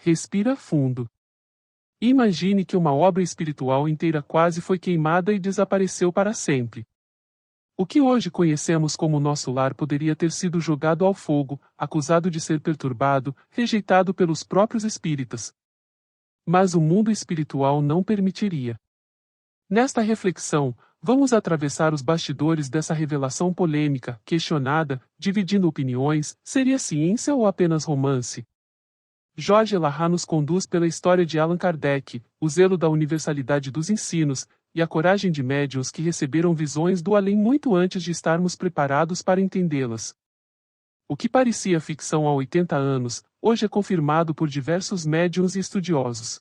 respira fundo. Imagine que uma obra espiritual inteira quase foi queimada e desapareceu para sempre. O que hoje conhecemos como nosso lar poderia ter sido jogado ao fogo, acusado de ser perturbado, rejeitado pelos próprios espíritas. Mas o mundo espiritual não permitiria. Nesta reflexão, vamos atravessar os bastidores dessa revelação polêmica, questionada, dividindo opiniões: seria ciência ou apenas romance? Jorge Lahar nos conduz pela história de Allan Kardec, o zelo da universalidade dos ensinos, e a coragem de médiuns que receberam visões do além muito antes de estarmos preparados para entendê-las. O que parecia ficção há 80 anos, hoje é confirmado por diversos médiuns e estudiosos.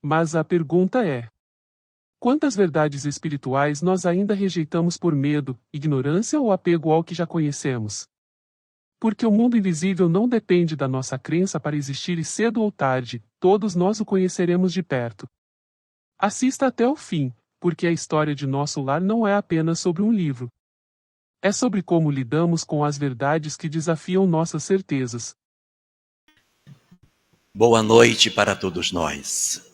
Mas a pergunta é: quantas verdades espirituais nós ainda rejeitamos por medo, ignorância ou apego ao que já conhecemos? Porque o mundo invisível não depende da nossa crença para existir e cedo ou tarde, todos nós o conheceremos de perto. Assista até o fim, porque a história de nosso lar não é apenas sobre um livro. É sobre como lidamos com as verdades que desafiam nossas certezas. Boa noite para todos nós.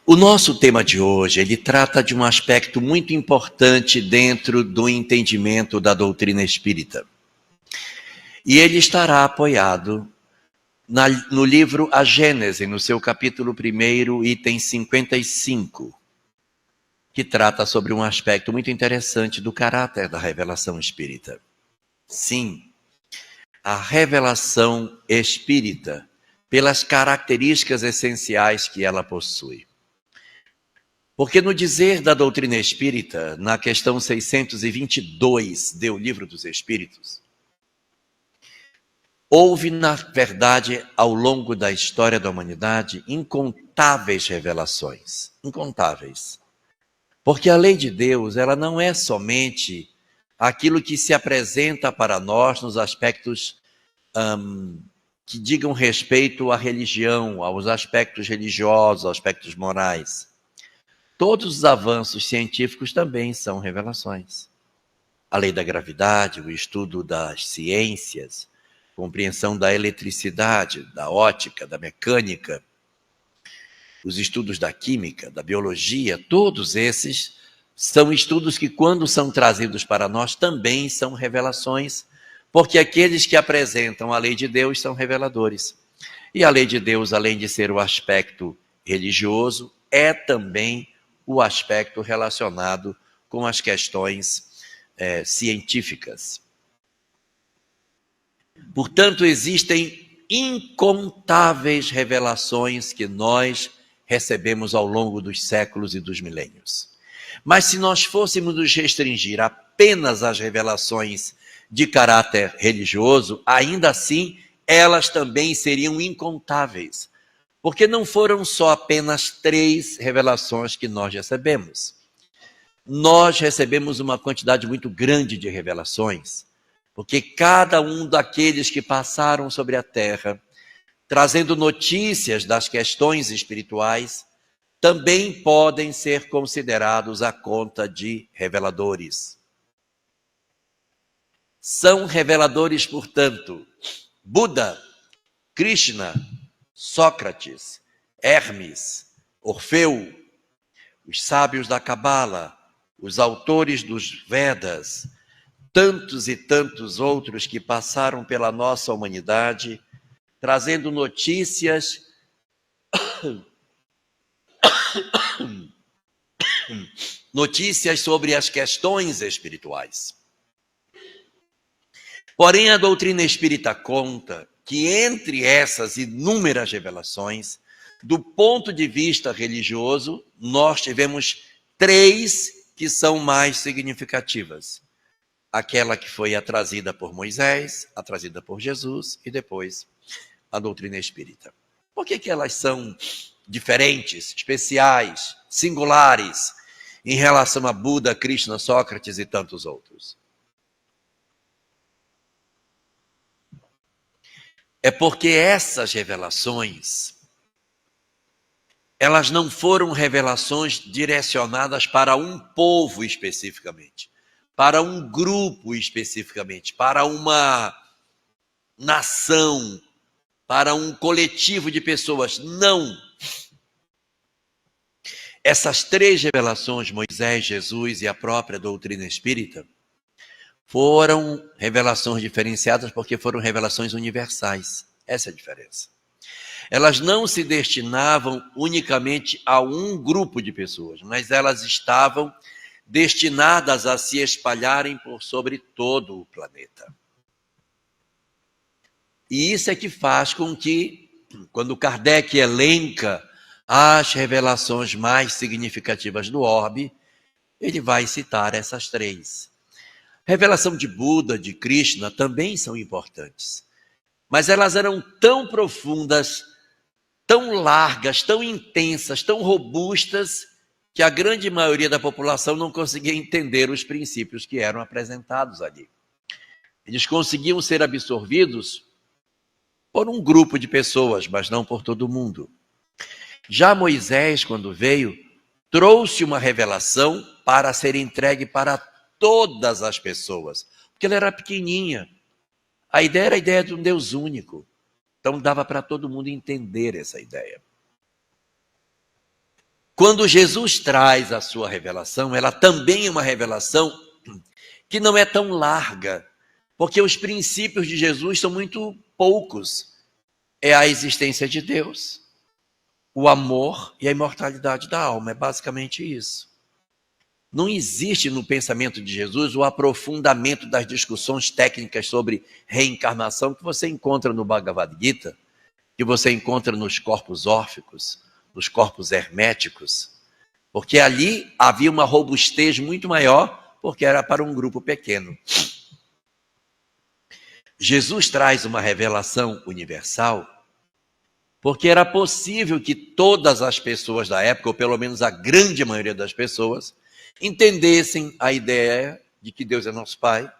O nosso tema de hoje, ele trata de um aspecto muito importante dentro do entendimento da doutrina espírita. E ele estará apoiado no livro A Gênese, no seu capítulo 1, item 55, que trata sobre um aspecto muito interessante do caráter da revelação espírita. Sim, a revelação espírita, pelas características essenciais que ela possui. Porque no dizer da doutrina espírita, na questão 622 do Livro dos Espíritos, houve, na verdade, ao longo da história da humanidade, incontáveis revelações. Incontáveis. Porque a lei de Deus, ela não é somente aquilo que se apresenta para nós nos aspectos que digam respeito à religião, aos aspectos religiosos, aos aspectos morais. Todos os avanços científicos também são revelações. A lei da gravidade, o estudo das ciências, compreensão da eletricidade, da ótica, da mecânica, os estudos da química, da biologia, todos esses são estudos que, quando são trazidos para nós, também são revelações, porque aqueles que apresentam a lei de Deus são reveladores. E a lei de Deus, além de ser o aspecto religioso, é também o aspecto relacionado com as questões científicas. Portanto, existem incontáveis revelações que nós recebemos ao longo dos séculos e dos milênios. Mas se nós fôssemos nos restringir apenas às revelações de caráter religioso, ainda assim, elas também seriam incontáveis. Porque não foram só apenas 3 revelações que nós recebemos. Nós recebemos uma quantidade muito grande de revelações, porque cada um daqueles que passaram sobre a terra, trazendo notícias das questões espirituais, também podem ser considerados à conta de reveladores. São reveladores, portanto, Buda, Krishna, Sócrates, Hermes, Orfeu, os sábios da Cabala, os autores dos Vedas, tantos e tantos outros que passaram pela nossa humanidade, trazendo notícias sobre as questões espirituais. Porém, a doutrina espírita conta que entre essas inúmeras revelações, do ponto de vista religioso, nós tivemos 3 que são mais significativas. Aquela que foi a trazida por Moisés, a trazida por Jesus e depois a doutrina espírita. Por que elas são diferentes, especiais, singulares em relação a Buda, Krishna, Sócrates e tantos outros? É porque essas revelações, elas não foram revelações direcionadas para um povo especificamente, para um grupo especificamente, para uma nação para um coletivo de pessoas. Não. Essas três revelações, Moisés, Jesus e a própria doutrina espírita, foram revelações diferenciadas porque foram revelações universais. Essa é a diferença. Elas não se destinavam unicamente a um grupo de pessoas, mas elas estavam destinadas a se espalharem por sobre todo o planeta. E isso é que faz com que, quando Kardec elenca as revelações mais significativas do orbe, ele vai citar essas três. A revelação de Buda, de Krishna, também são importantes. Mas elas eram tão profundas, tão largas, tão intensas, tão robustas, que a grande maioria da população não conseguia entender os princípios que eram apresentados ali. Eles conseguiam ser absorvidos por um grupo de pessoas, mas não por todo mundo. Já Moisés, quando veio, trouxe uma revelação para ser entregue para todas as pessoas, porque ela era pequenininha. A ideia era a ideia de um Deus único. Então dava para todo mundo entender essa ideia. Quando Jesus traz a sua revelação, ela também é uma revelação que não é tão larga, porque os princípios de Jesus são muito poucos. É a existência de Deus, o amor e a imortalidade da alma, é basicamente isso. Não existe no pensamento de Jesus o aprofundamento das discussões técnicas sobre reencarnação que você encontra no Bhagavad Gita, que você encontra nos corpos órficos, nos corpos herméticos, porque ali havia uma robustez muito maior, porque era para um grupo pequeno. Jesus traz uma revelação universal, porque era possível que todas as pessoas da época, ou pelo menos a grande maioria das pessoas, entendessem a ideia de que Deus é nosso Pai,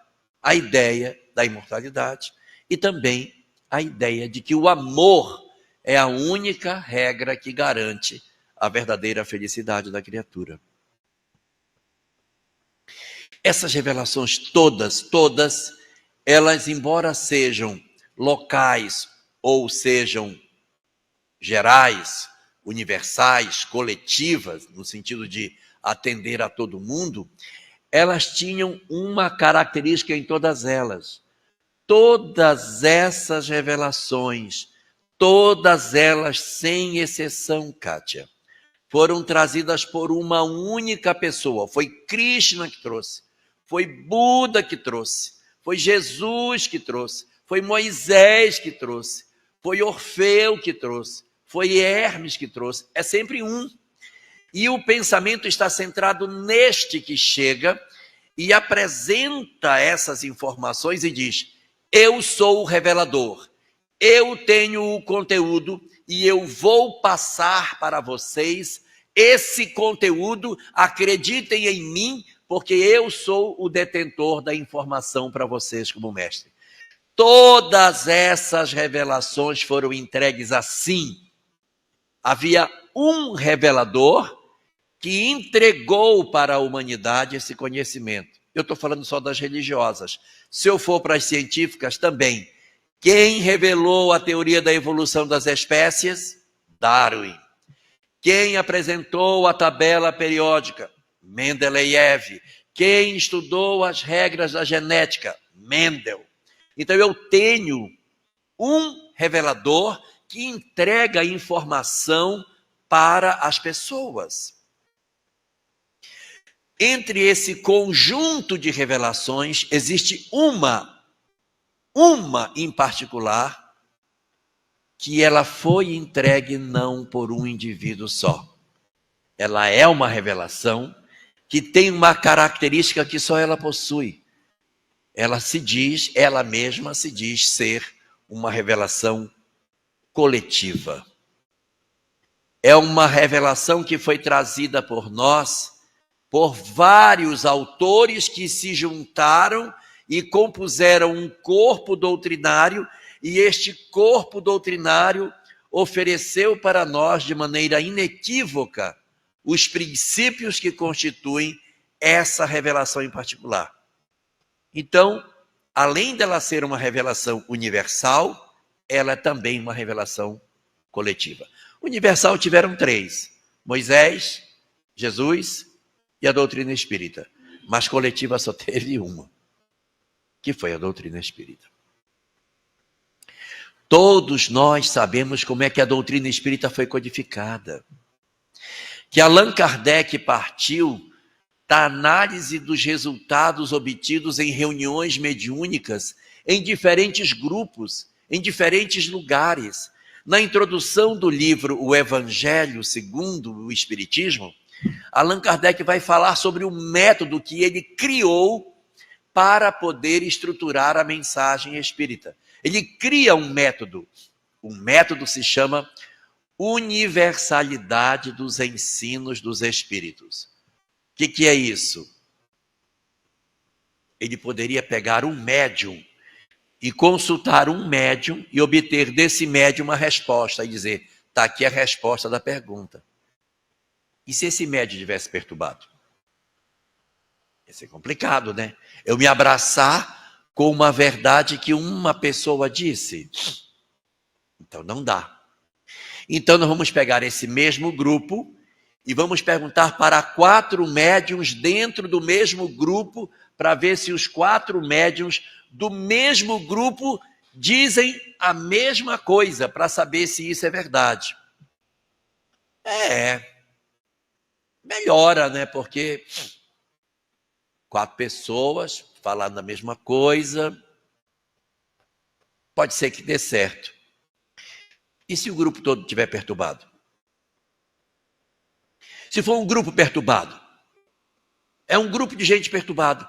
a ideia da imortalidade e também a ideia de que o amor é a única regra que garante a verdadeira felicidade da criatura. Essas revelações todas, elas, embora sejam locais ou sejam gerais, universais, coletivas, no sentido de atender a todo mundo, elas tinham uma característica em todas elas. Todas essas revelações, todas elas, sem exceção, Kátia, foram trazidas por uma única pessoa. Foi Krishna que trouxe, foi Buda que trouxe, foi Jesus que trouxe, foi Moisés que trouxe, foi Orfeu que trouxe, foi Hermes que trouxe. É sempre um. E o pensamento está centrado neste que chega e apresenta essas informações e diz: eu sou o revelador, eu tenho o conteúdo e eu vou passar para vocês esse conteúdo, acreditem em mim, porque eu sou o detentor da informação para vocês como mestre. Todas essas revelações foram entregues assim. Havia um revelador que entregou para a humanidade esse conhecimento. Eu estou falando só das religiosas. Se eu for para as científicas também, quem revelou a teoria da evolução das espécies? Darwin. Quem apresentou a tabela periódica? Mendeleev. Quem estudou as regras da genética? Mendel. Então eu tenho um revelador que entrega a informação para as pessoas. Entre esse conjunto de revelações, existe uma em particular, que ela foi entregue não por um indivíduo só. Ela é uma revelação que tem uma característica que só ela possui. Ela mesma se diz ser uma revelação coletiva. É uma revelação que foi trazida por nós, por vários autores que se juntaram e compuseram um corpo doutrinário, e este corpo doutrinário ofereceu para nós de maneira inequívoca os princípios que constituem essa revelação em particular. Então, além dela ser uma revelação universal, ela é também uma revelação coletiva. Universal tiveram 3: Moisés, Jesus e a doutrina espírita. Mas coletiva só teve uma, que foi a doutrina espírita. Todos nós sabemos como é que a doutrina espírita foi codificada. Que Allan Kardec partiu da análise dos resultados obtidos em reuniões mediúnicas em diferentes grupos, em diferentes lugares. Na introdução do livro O Evangelho segundo o Espiritismo, Allan Kardec vai falar sobre o método que ele criou para poder estruturar a mensagem espírita. Ele cria um método. O método se chama universalidade dos ensinos dos espíritos. O que é isso? Ele poderia pegar um médium e consultar um médium e obter desse médium uma resposta e dizer, está aqui a resposta da pergunta. E se esse médium tivesse perturbado? Ia ser complicado, né? Eu me abraçar com uma verdade que uma pessoa disse. Então não dá. Então nós vamos pegar esse mesmo grupo e vamos perguntar para 4 médiuns dentro do mesmo grupo para ver se os 4 médiuns do mesmo grupo dizem a mesma coisa, para saber se isso é verdade. Melhora, né? Porque 4 pessoas falando a mesma coisa, pode ser que dê certo. E se o grupo todo estiver perturbado? Se for um grupo perturbado, é um grupo de gente perturbado.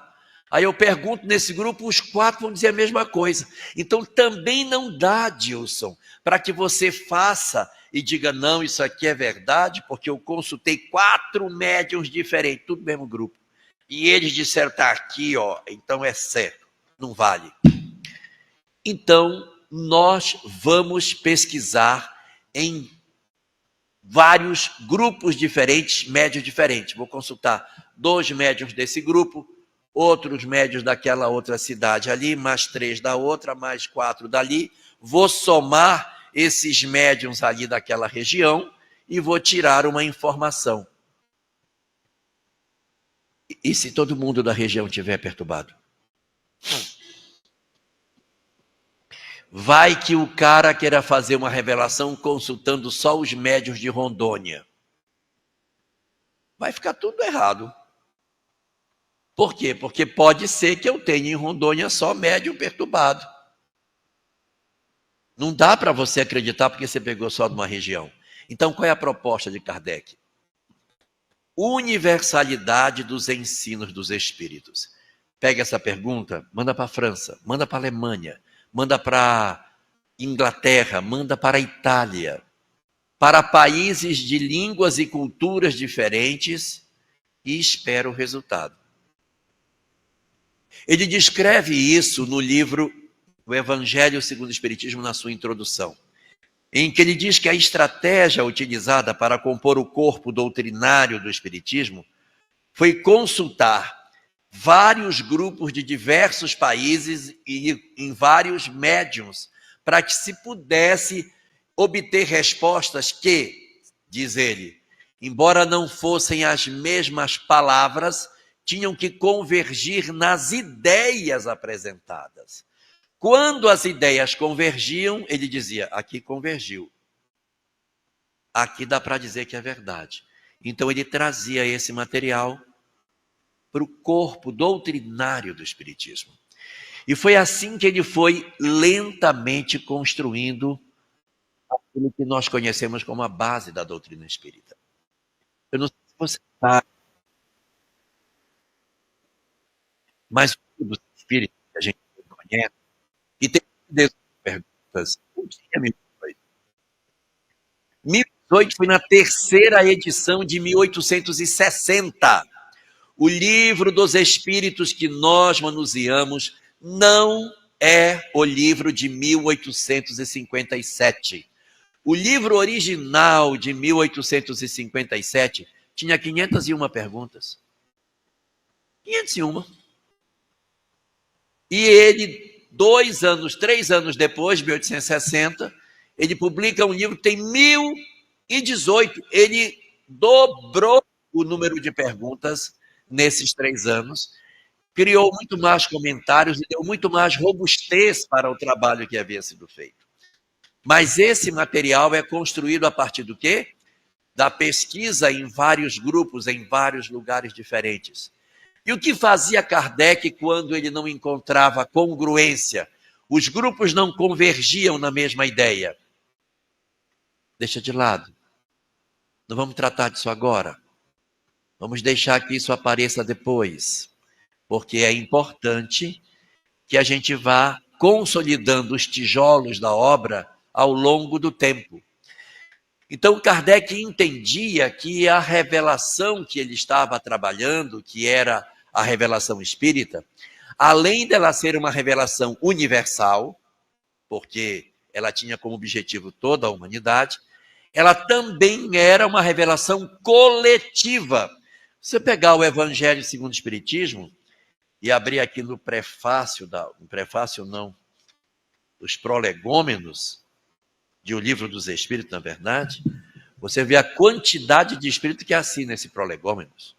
Aí eu pergunto nesse grupo, os 4 vão dizer a mesma coisa. Então também não dá, Dilson, para que você faça e diga, não, isso aqui é verdade, porque eu consultei 4 médiuns diferentes, tudo no mesmo grupo. E eles disseram, está aqui, ó, então é certo. Não vale. Então, nós vamos pesquisar em vários grupos diferentes, médios diferentes. Vou consultar 2 médiuns desse grupo, outros médiuns daquela outra cidade ali, mais 3 da outra, mais 4 dali. Vou somar esses médiuns ali daquela região e vou tirar uma informação. E se todo mundo da região estiver perturbado? Vai que o cara queira fazer uma revelação consultando só os médiuns de Rondônia. Vai ficar tudo errado. Por quê? Porque pode ser que eu tenha em Rondônia só médium perturbado. Não dá para você acreditar porque você pegou só de uma região. Então, qual é a proposta de Kardec? Universalidade dos ensinos dos espíritos. Pega essa pergunta, manda para a França, manda para a Alemanha, manda para a Inglaterra, manda para a Itália, para países de línguas e culturas diferentes e espera o resultado. Ele descreve isso no livro O Evangelho segundo o Espiritismo, na sua introdução, em que ele diz que a estratégia utilizada para compor o corpo doutrinário do Espiritismo foi consultar vários grupos de diversos países e em vários médiums, para que se pudesse obter respostas que, diz ele, embora não fossem as mesmas palavras, tinham que convergir nas ideias apresentadas. Quando as ideias convergiam, ele dizia, aqui convergiu. Aqui dá para dizer que é verdade. Então ele trazia esse material para o corpo doutrinário do Espiritismo. E foi assim que ele foi lentamente construindo aquilo que nós conhecemos como a base da doutrina espírita. Eu não sei se você sabe, mas o livro dos espíritos que a gente conhece, e tem perguntas, não tinha 1018. 1018 foi na 3ª edição de 1860. O livro dos espíritos que nós manuseamos não é o livro de 1857. O livro original de 1857 tinha 501 perguntas. 501. E ele 3 anos depois, 1860, ele publica um livro que tem 1018. Ele dobrou o número de perguntas nesses 3 anos, criou muito mais comentários e deu muito mais robustez para o trabalho que havia sido feito. Mas esse material é construído a partir do quê? Da pesquisa em vários grupos, em vários lugares diferentes. E o que fazia Kardec quando ele não encontrava congruência? Os grupos não convergiam na mesma ideia. Deixa de lado. Não vamos tratar disso agora. Vamos deixar que isso apareça depois. Porque é importante que a gente vá consolidando os tijolos da obra ao longo do tempo. Então, Kardec entendia que a revelação que ele estava trabalhando, que era a revelação espírita, além dela ser uma revelação universal, porque ela tinha como objetivo toda a humanidade, ela também era uma revelação coletiva. Se você pegar o Evangelho segundo o Espiritismo e abrir aqui no prefácio, os prolegômenos de O Livro dos Espíritos, na verdade, você vê a quantidade de espírito que assina esse prolegômenos.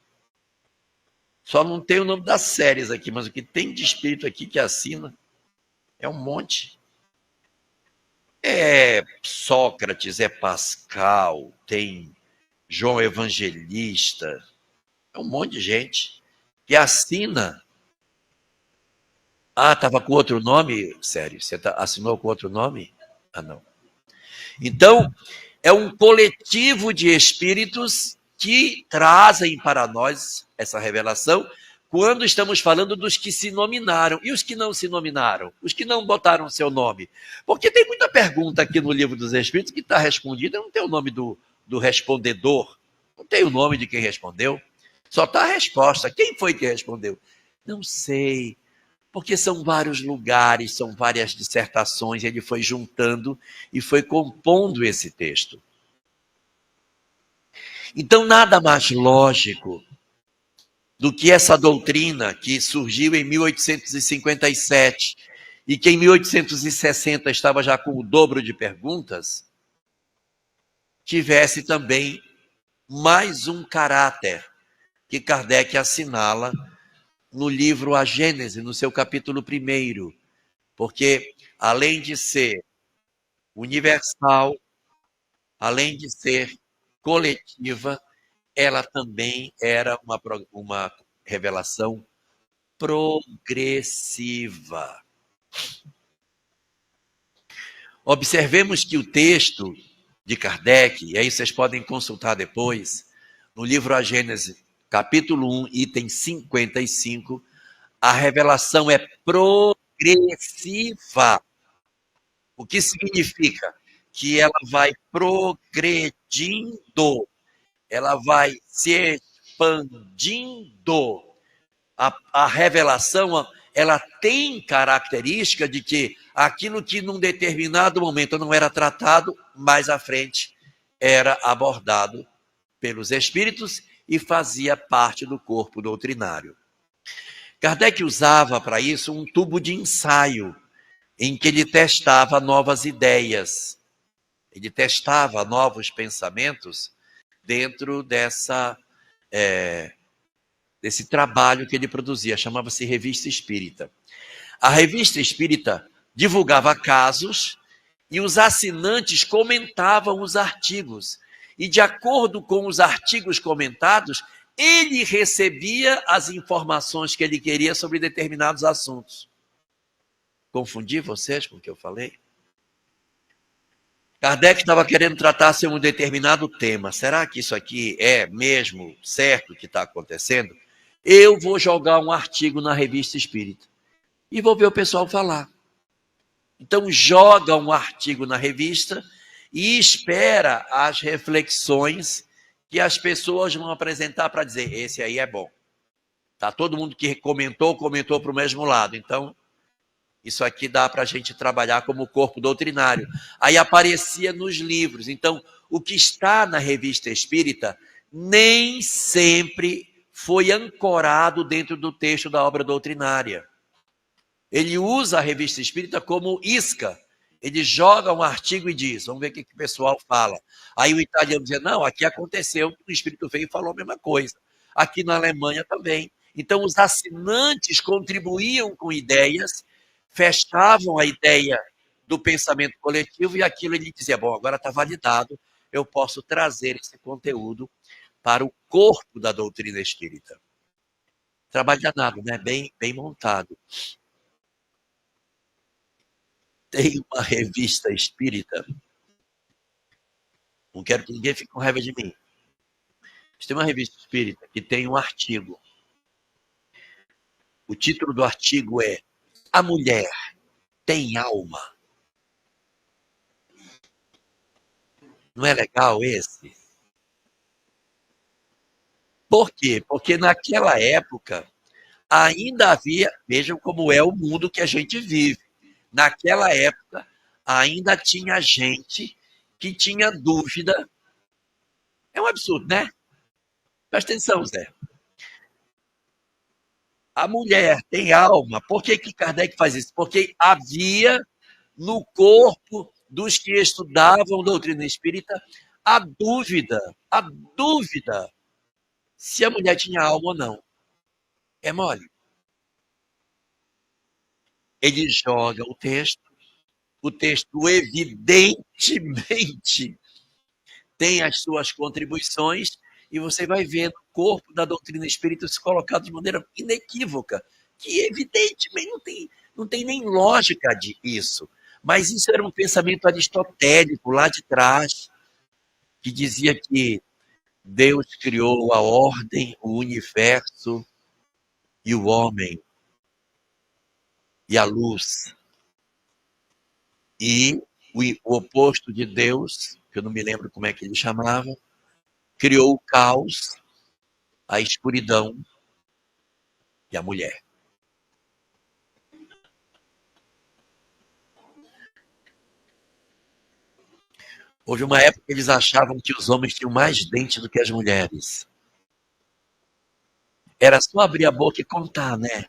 Só não tem o nome das séries aqui, mas o que tem de espírito aqui que assina é um monte. É Sócrates, é Pascal, tem João Evangelista, é um monte de gente que assina. Ah, estava com outro nome? Sério, você assinou com outro nome? Ah, não. Então, é um coletivo de espíritos que trazem para nós essa revelação quando estamos falando dos que se nominaram. E os que não se nominaram? Os que não botaram seu nome? Porque tem muita pergunta aqui no Livro dos Espíritos que está respondida, não tem o nome do respondedor, não tem o nome de quem respondeu, só está a resposta. Quem foi que respondeu? Não sei, porque são vários lugares, são várias dissertações, ele foi juntando e foi compondo esse texto. Então, nada mais lógico do que essa doutrina que surgiu em 1857 e que em 1860 estava já com o dobro de perguntas, tivesse também mais um caráter que Kardec assinala no livro A Gênese, no seu capítulo 1, porque além de ser universal, além de ser coletiva, ela também era uma revelação progressiva. Observemos que o texto de Kardec, e aí vocês podem consultar depois, no livro A Gênese, capítulo 1, item 55, a revelação é progressiva. O que significa? Que ela vai progredindo, ela vai se expandindo. A revelação, ela tem característica de que aquilo que num determinado momento não era tratado, mais à frente era abordado pelos espíritos e fazia parte do corpo doutrinário. Kardec usava para isso um tubo de ensaio, em que ele testava novas ideias, ele testava novos pensamentos dentro desse trabalho que ele produzia, chamava-se Revista Espírita. A Revista Espírita divulgava casos e os assinantes comentavam os artigos. E de acordo com os artigos comentados, ele recebia as informações que ele queria sobre determinados assuntos. Confundi vocês com o que eu falei? Kardec estava querendo tratar-se um determinado tema. Será que isso aqui é mesmo certo que está acontecendo? Eu vou jogar um artigo na Revista Espírita e vou ver o pessoal falar. Então, joga um artigo na revista e espera as reflexões que as pessoas vão apresentar para dizer, esse aí é bom. Tá, todo mundo que comentou para o mesmo lado. Então, isso aqui dá para a gente trabalhar como corpo doutrinário. Aí aparecia nos livros. Então, o que está na Revista Espírita nem sempre foi ancorado dentro do texto da obra doutrinária. Ele usa a revista espírita como isca. Ele joga um artigo e diz, vamos ver o que o pessoal fala. Aí o italiano dizia, não, aqui aconteceu, o espírito veio e falou a mesma coisa. Aqui na Alemanha também. Então os assinantes contribuíam com ideias, fechavam a ideia do pensamento coletivo e aquilo ele dizia, bom, agora está validado, eu posso trazer esse conteúdo para o corpo da doutrina espírita. Trabalho danado, né? Bem montado. Tem uma revista espírita, não quero que ninguém fique com raiva de mim. Tem uma revista espírita que tem um artigo. O título do artigo é A Mulher Tem Alma? Não é legal esse? Por quê? Porque naquela época ainda havia, vejam como é o mundo que a gente vive. Naquela época ainda tinha gente que tinha dúvida. É um absurdo, né? Presta atenção, Zé. A mulher tem alma. Por que Kardec faz isso? Porque havia no corpo dos que estudavam doutrina espírita a dúvida se a mulher tinha alma ou não. É mole. Ele joga o texto evidentemente tem as suas contribuições e você vai ver no corpo da doutrina espírita se colocado de maneira inequívoca, que evidentemente não tem nem lógica disso. Mas isso era um pensamento aristotélico lá de trás, que dizia que Deus criou a ordem, o universo e o homem e a luz. E o oposto de Deus, que eu não me lembro como é que ele chamava, criou o caos, a escuridão e a mulher. Houve uma época que eles achavam que os homens tinham mais dentes do que as mulheres. Era só abrir a boca e contar, né?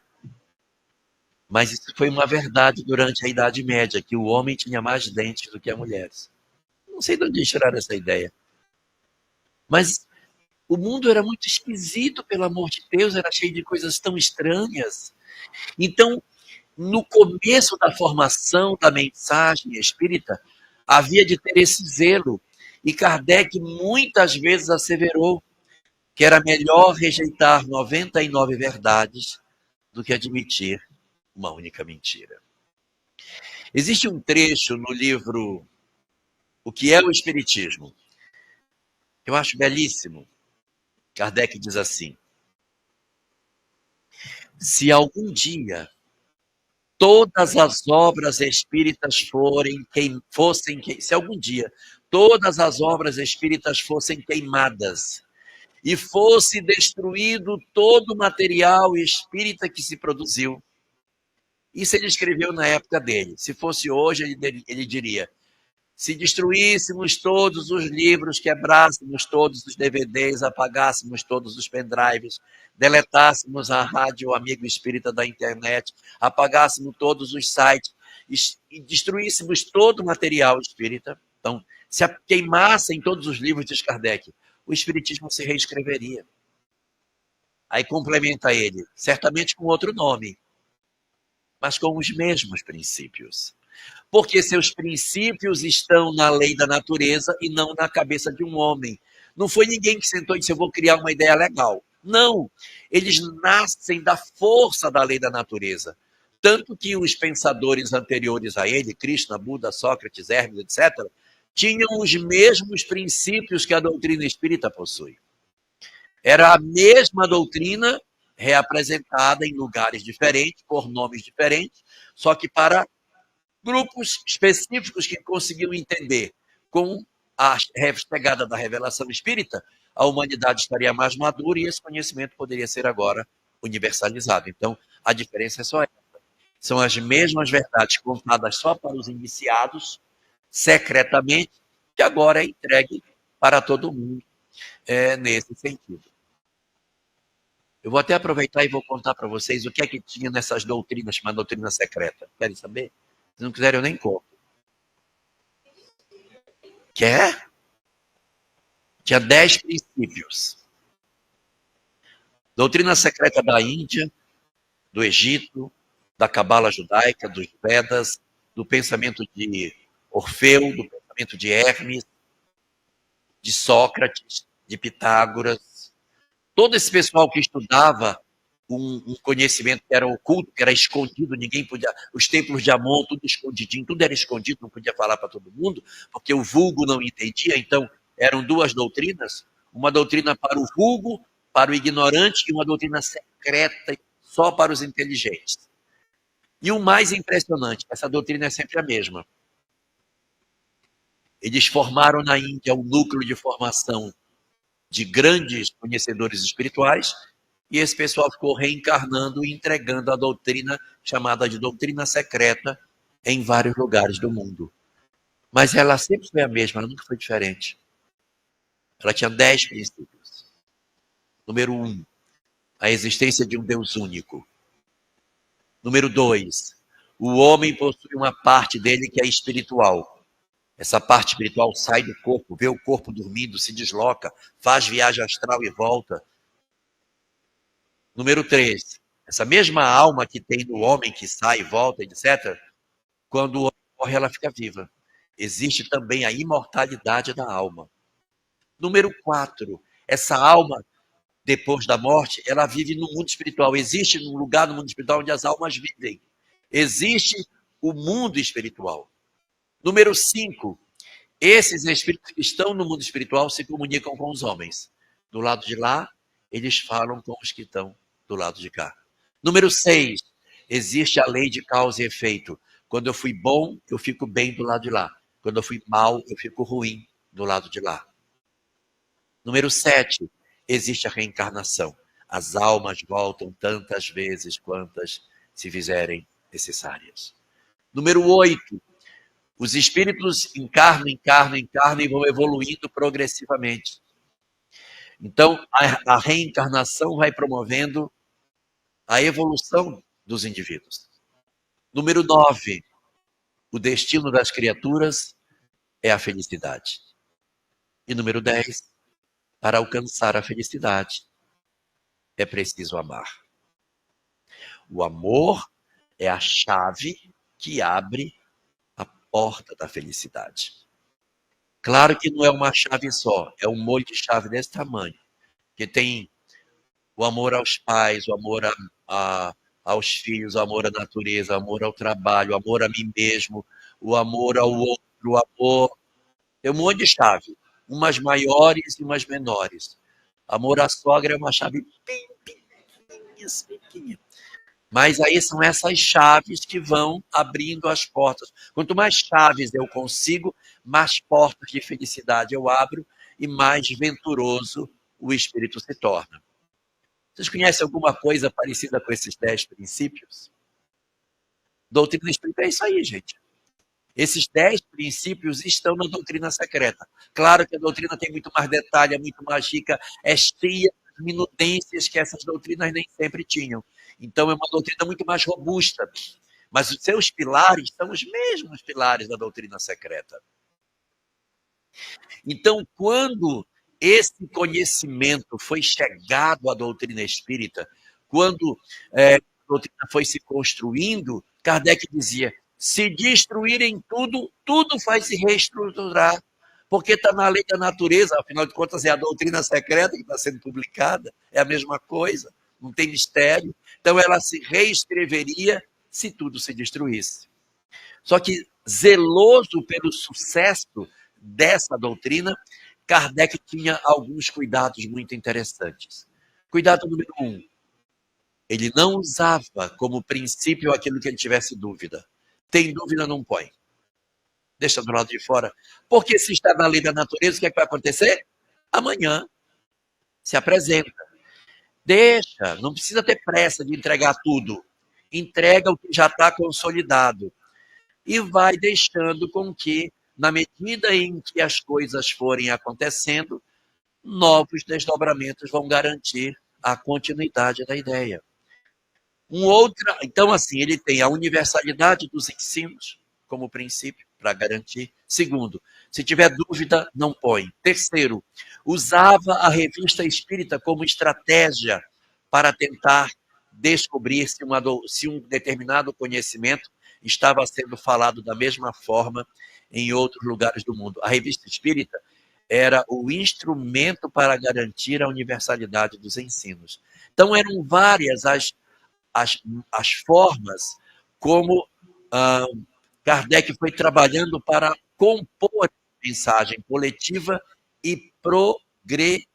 Mas isso foi uma verdade durante a Idade Média, que o homem tinha mais dentes do que as mulheres. Não sei de onde tiraram essa ideia. Mas o mundo era muito esquisito, pelo amor de Deus, era cheio de coisas tão estranhas. Então, no começo da formação da mensagem espírita, havia de ter esse zelo. E Kardec muitas vezes asseverou que era melhor rejeitar 99 verdades do que admitir uma única mentira. Existe um trecho no livro O que é o Espiritismo? Eu acho belíssimo. Kardec diz assim: se algum dia todas as obras espíritas se algum dia todas as obras espíritas fossem queimadas e fosse destruído todo o material espírita que se produziu. Isso ele escreveu na época dele. Se fosse hoje, ele diria: se destruíssemos todos os livros, quebrássemos todos os DVDs, apagássemos todos os pendrives, deletássemos a rádio Amigo Espírita da internet, apagássemos todos os sites e destruíssemos todo o material espírita, então, se queimassem todos os livros de Kardec, o Espiritismo se reescreveria. Aí complementa ele, certamente com outro nome, mas com os mesmos princípios. Porque seus princípios estão na lei da natureza e não na cabeça de um homem. Não foi ninguém que sentou e disse, eu vou criar uma ideia legal. Não, eles nascem da força da lei da natureza. Tanto que os pensadores anteriores a ele, Krishna, Buda, Sócrates, Hermes, etc., tinham os mesmos princípios que a doutrina espírita possui. Era a mesma doutrina reapresentada em lugares diferentes, por nomes diferentes, só que para grupos específicos que conseguiam entender. Com a chegada da revelação espírita, a humanidade estaria mais madura e esse conhecimento poderia ser agora universalizado. Então, a diferença é só essa. São as mesmas verdades contadas só para os iniciados, secretamente, que agora é entregue para todo mundo nesse sentido. Eu vou até aproveitar e vou contar para vocês o que é que tinha nessas doutrinas, chamadas doutrina secreta. Querem saber? Se não quiserem, eu nem conto. Quer? Tinha 10 princípios. Doutrina secreta da Índia, do Egito, da Cabala judaica, dos Vedas, do pensamento de Orfeu, do pensamento de Hermes, de Sócrates, de Pitágoras. Todo esse pessoal que estudava um conhecimento que era oculto, que era escondido, ninguém podia. Os templos de Amon, tudo escondidinho, tudo era escondido, não podia falar para todo mundo, porque o vulgo não entendia. Então, eram duas doutrinas: uma doutrina para o vulgo, para o ignorante, e uma doutrina secreta só para os inteligentes. E o mais impressionante, essa doutrina é sempre a mesma. Eles formaram na Índia um núcleo de formação de grandes conhecedores espirituais, e esse pessoal ficou reencarnando e entregando a doutrina chamada de doutrina secreta em vários lugares do mundo. Mas ela sempre foi a mesma, ela nunca foi diferente. Ela tinha 10 princípios. Número 1, a existência de um Deus único. Número 2, o homem possui uma parte dele que é espiritual. Essa parte espiritual sai do corpo, vê o corpo dormindo, se desloca, faz viagem astral e volta. Número 3, essa mesma alma que tem no homem que sai e volta, etc., quando o homem morre, ela fica viva. Existe também a imortalidade da alma. Número 4, essa alma, depois da morte, ela vive no mundo espiritual. Existe um lugar no mundo espiritual onde as almas vivem. Existe o mundo espiritual. Número 5, esses espíritos que estão no mundo espiritual se comunicam com os homens. Do lado de lá, eles falam com os que estão do lado de cá. Número 6, existe a lei de causa e efeito. Quando eu fui bom, eu fico bem do lado de lá. Quando eu fui mal, eu fico ruim do lado de lá. Número 7, existe a reencarnação. As almas voltam tantas vezes quantas se fizerem necessárias. Número 8, os espíritos encarnam e vão evoluindo progressivamente. Então, a reencarnação vai promovendo a evolução dos indivíduos. Número 9, o destino das criaturas é a felicidade. E número 10, para alcançar a felicidade, é preciso amar. O amor é a chave que abre a porta da felicidade. Claro que não é uma chave só, é um molho de chave desse tamanho, que tem o amor aos pais, o amor aos filhos, o amor à natureza, o amor ao trabalho, o amor a mim mesmo, o amor ao outro, o amor... Tem um monte de chave, umas maiores e umas menores. Amor à sogra é uma chave bem pequenininha. Mas aí são essas chaves que vão abrindo as portas. Quanto mais chaves eu consigo, mais portas de felicidade eu abro e mais venturoso o espírito se torna. Vocês conhecem alguma coisa parecida com esses 10 princípios? Doutrina espírita é isso aí, gente. Esses 10 princípios estão na doutrina secreta. Claro que a doutrina tem muito mais detalhe, é muito mais rica, é cheia de minudências que essas doutrinas nem sempre tinham. Então, é uma doutrina muito mais robusta. Mas os seus pilares são os mesmos pilares da doutrina secreta. Então, quando esse conhecimento foi chegado à doutrina espírita, quando a doutrina foi se construindo, Kardec dizia: se destruírem tudo, tudo vai se reestruturar, porque está na lei da natureza, afinal de contas é a doutrina secreta que está sendo publicada, é a mesma coisa, não tem mistério. Então ela se reescreveria se tudo se destruísse. Só que, zeloso pelo sucesso dessa doutrina, Kardec tinha alguns cuidados muito interessantes. Cuidado número 1, ele não usava como princípio aquilo que ele tivesse dúvida. Tem dúvida, não põe. Deixa do lado de fora. Porque se está na lei da natureza, o que é que vai acontecer? Amanhã se apresenta. Deixa, não precisa ter pressa de entregar tudo. Entrega o que já está consolidado. E vai deixando com que, na medida em que as coisas forem acontecendo, novos desdobramentos vão garantir a continuidade da ideia. Então, assim, ele tem a universalidade dos ensinos como princípio para garantir. Segundo, se tiver dúvida, não põe. Terceiro, usava a revista espírita como estratégia para tentar descobrir se um determinado conhecimento estava sendo falado da mesma forma em outros lugares do mundo. A revista espírita era o instrumento para garantir a universalidade dos ensinos. Então, eram várias as formas como Kardec foi trabalhando para compor a mensagem coletiva e progressiva.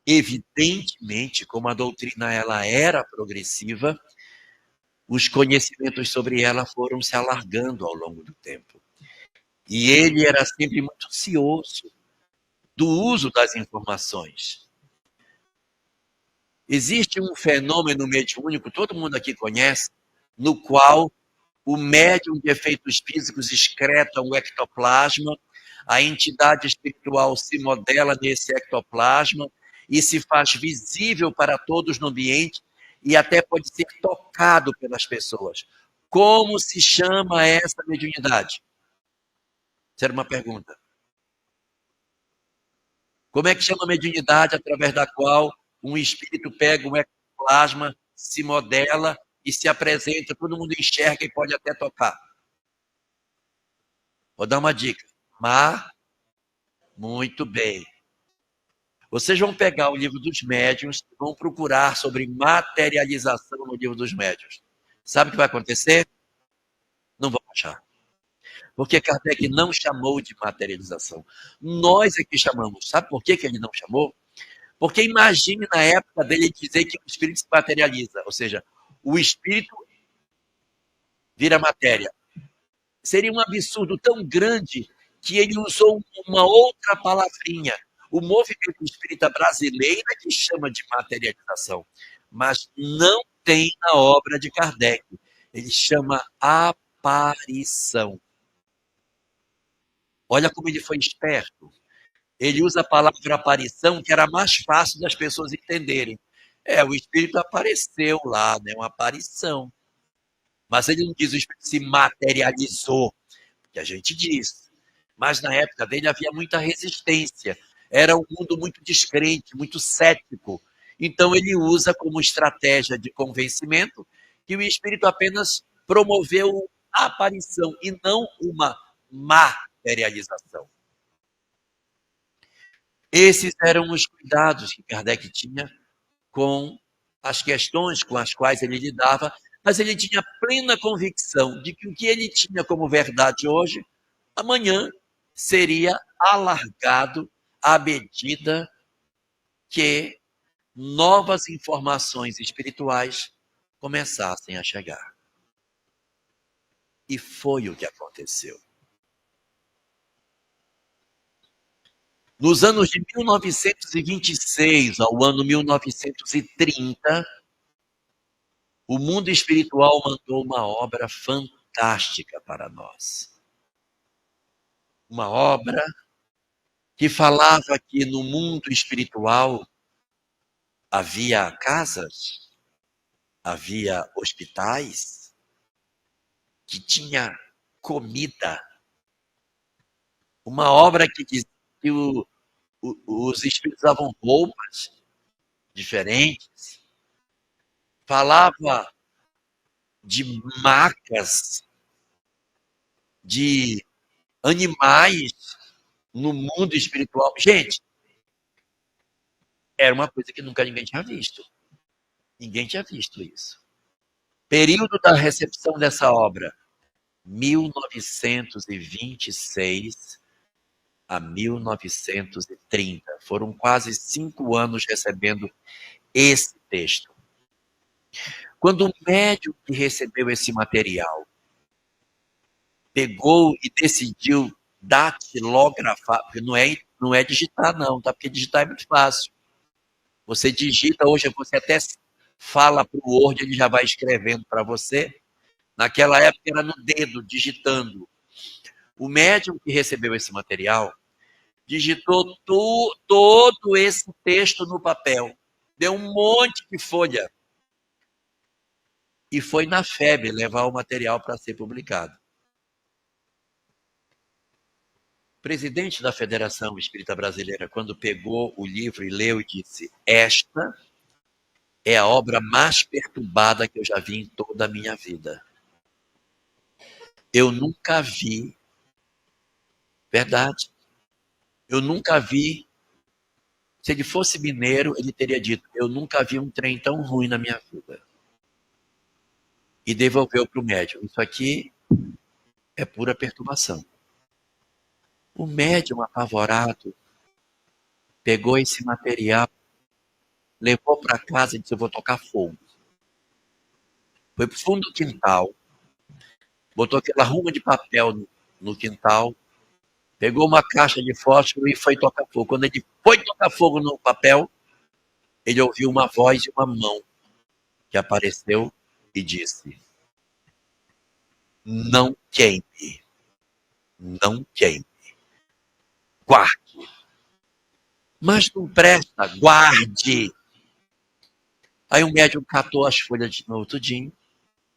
Evidentemente, como a doutrina ela era progressiva, os conhecimentos sobre ela foram se alargando ao longo do tempo. E ele era sempre muito cioso do uso das informações. Existe um fenômeno mediúnico, todo mundo aqui conhece, no qual o médium de efeitos físicos excreta um ectoplasma, a entidade espiritual se modela nesse ectoplasma e se faz visível para todos no ambiente e até pode ser tocado pelas pessoas. Como se chama essa mediunidade? Essa era uma pergunta. Como é que chama a mediunidade através da qual um espírito pega um ectoplasma, se modela e se apresenta, todo mundo enxerga e pode até tocar? Vou dar uma dica. Muito bem. Vocês vão pegar o livro dos médiuns e vão procurar sobre materialização no livro dos médiuns. Sabe o que vai acontecer? Não vão achar. Porque Kardec não chamou de materialização. Nós é que chamamos. Sabe por que ele não chamou? Porque imagine na época dele dizer que o espírito se materializa. Ou seja, o espírito vira matéria. Seria um absurdo tão grande que ele usou uma outra palavrinha. O movimento espírita brasileiro é que chama de materialização, mas não tem na obra de Kardec. Ele chama aparição. Olha como ele foi esperto. Ele usa a palavra aparição, que era mais fácil das pessoas entenderem. O espírito apareceu lá, né? Uma aparição. Mas ele não diz o espírito se materializou, que a gente diz. Mas na época dele havia muita resistência. Era um mundo muito descrente, muito cético. Então ele usa como estratégia de convencimento que o espírito apenas promoveu a aparição e não uma materialização. Esses eram os cuidados que Kardec tinha com as questões com as quais ele lidava, mas ele tinha plena convicção de que o que ele tinha como verdade hoje, amanhã seria alargado à medida que novas informações espirituais começassem a chegar. E foi o que aconteceu. Nos anos de 1926 ao ano 1930, o mundo espiritual mandou uma obra fantástica para nós. Uma obra que falava que no mundo espiritual havia casas, havia hospitais, que tinha comida. Uma obra que dizia que os espíritos usavam roupas diferentes, falava de macas, de animais no mundo espiritual. Gente, era uma coisa que nunca ninguém tinha visto. Ninguém tinha visto isso. Período da recepção dessa obra, 1926 a 1930. Foram quase 5 anos recebendo esse texto. Quando o médium que recebeu esse material pegou e decidiu datilografar, porque não é digitar não, tá? Porque digitar é muito fácil. Você digita, hoje você até fala para o Word, ele já vai escrevendo para você. Naquela época era no dedo, digitando. O médium que recebeu esse material digitou todo esse texto no papel, deu um monte de folha e foi na FEB levar o material para ser publicado. O presidente da Federação Espírita Brasileira, quando pegou o livro e leu, e disse: esta é a obra mais perturbada que eu já vi em toda a minha vida. Eu nunca vi, verdade, eu nunca vi, se ele fosse mineiro, ele teria dito: eu nunca vi um trem tão ruim na minha vida. E devolveu para o médium. Isso aqui é pura perturbação. O médium, apavorado, pegou esse material, levou para casa e disse: eu vou tocar fogo. Foi para o fundo do quintal, botou aquela ruma de papel no quintal, pegou uma caixa de fósforo e foi tocar fogo. Quando ele foi tocar fogo no papel, ele ouviu uma voz e uma mão que apareceu e disse: não queime, não queime, guarde. Mas não presta, guarde. Aí o médium catou as folhas de novo tudinho,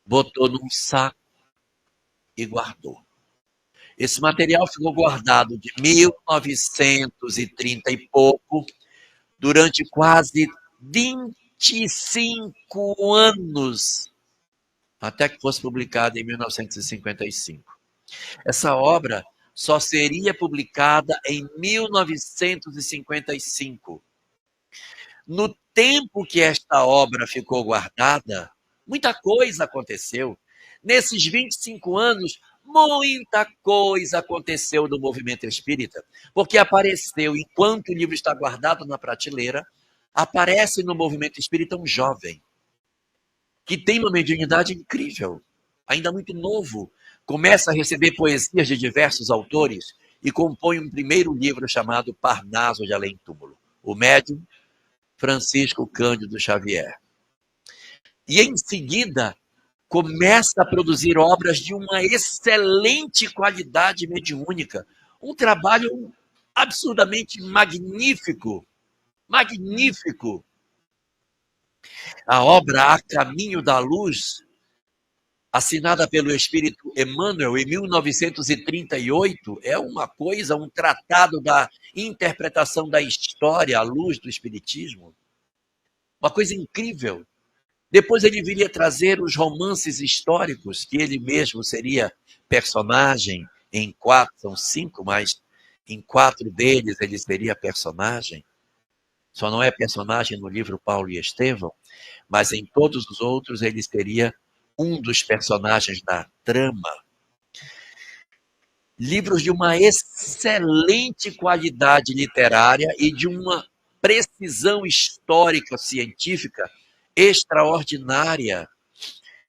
botou num saco e guardou. Esse material ficou guardado de 1930 e pouco, durante quase 25 anos, até que fosse publicado em 1955. Essa obra só seria publicada em 1955. No tempo que esta obra ficou guardada, muita coisa aconteceu. Nesses 25 anos, muita coisa aconteceu no movimento espírita, porque apareceu, enquanto o livro está guardado na prateleira, aparece no movimento espírita um jovem, que tem uma mediunidade incrível, ainda muito novo, começa a receber poesias de diversos autores e compõe um primeiro livro chamado Parnaso de Além Túmulo. O médium Francisco Cândido Xavier. E em seguida, começa a produzir obras de uma excelente qualidade mediúnica. Um trabalho absurdamente magnífico. Magnífico. A obra A Caminho da Luz, assinada pelo Espírito Emmanuel em 1938, é uma coisa, um tratado da interpretação da história à luz do Espiritismo. Uma coisa incrível. Depois ele viria trazer os romances históricos, que ele mesmo seria personagem em 4, são 5, mas em 4 deles ele seria personagem. Só não é personagem no livro Paulo e Estevão, mas em todos os outros ele seria um dos personagens da trama. Livros de uma excelente qualidade literária e de uma precisão histórica, científica extraordinária.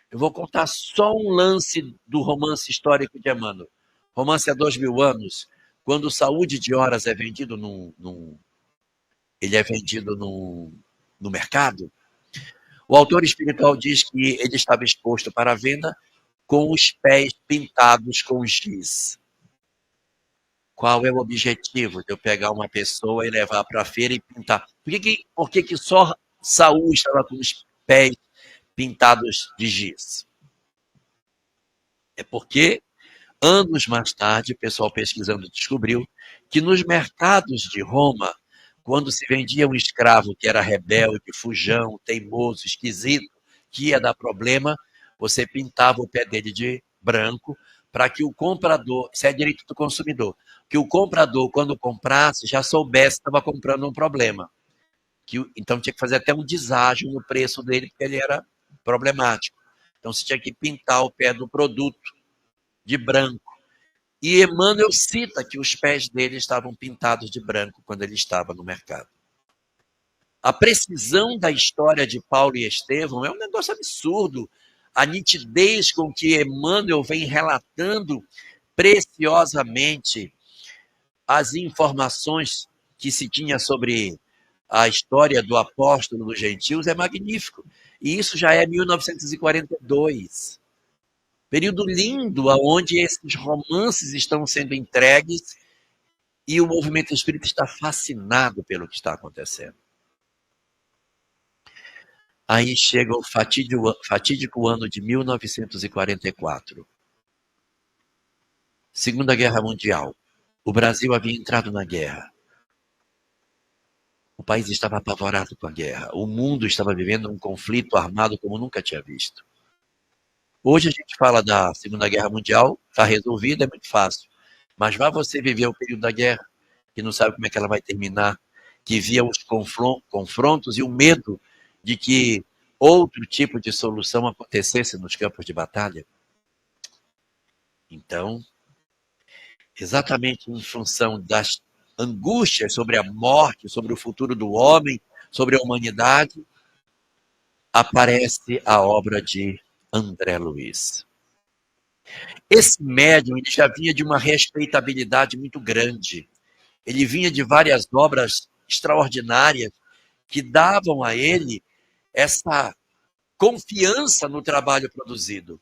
Eu vou contar só um lance do romance histórico de Emmanuel. Romance há 2000 anos, quando Saúde de Horas é vendido ele é vendido no mercado. O autor espiritual diz que ele estava exposto para a venda com os pés pintados com giz. Qual é o objetivo de eu pegar uma pessoa e levar para a feira e pintar? Por que só Saúl estava com os pés pintados de giz? É porque, anos mais tarde, o pessoal pesquisando descobriu que nos mercados de Roma, quando se vendia um escravo que era rebelde, fujão, teimoso, esquisito, que ia dar problema, você pintava o pé dele de branco para que o comprador, isso é direito do consumidor, que o comprador, quando comprasse, já soubesse que estava comprando um problema. Então tinha que fazer até um deságio no preço dele, porque ele era problemático. Então você tinha que pintar o pé do produto de branco. E Emmanuel cita que os pés dele estavam pintados de branco quando ele estava no mercado. A precisão da história de Paulo e Estevão é um negócio absurdo. A nitidez com que Emmanuel vem relatando preciosamente as informações que se tinha sobre a história do apóstolo dos gentios é magnífico. E isso já é 1942. Período lindo onde esses romances estão sendo entregues E o movimento espírita está fascinado pelo que está acontecendo. Aí chega o fatídico ano de 1944. Segunda Guerra Mundial. O Brasil havia entrado na guerra. O país estava apavorado com a guerra. O mundo estava vivendo um conflito armado como nunca tinha visto. Hoje a gente fala da Segunda Guerra Mundial, está resolvida, é muito fácil. Mas vá você viver o período da guerra, que não sabe como é que ela vai terminar, que via os confrontos e o medo de que outro tipo de solução acontecesse nos campos de batalha. Então, exatamente em função das angústias sobre a morte, sobre o futuro do homem, sobre a humanidade, aparece a obra de André Luiz. Esse médium ele já vinha de uma respeitabilidade muito grande. Ele vinha de várias obras extraordinárias que davam a ele essa confiança no trabalho produzido.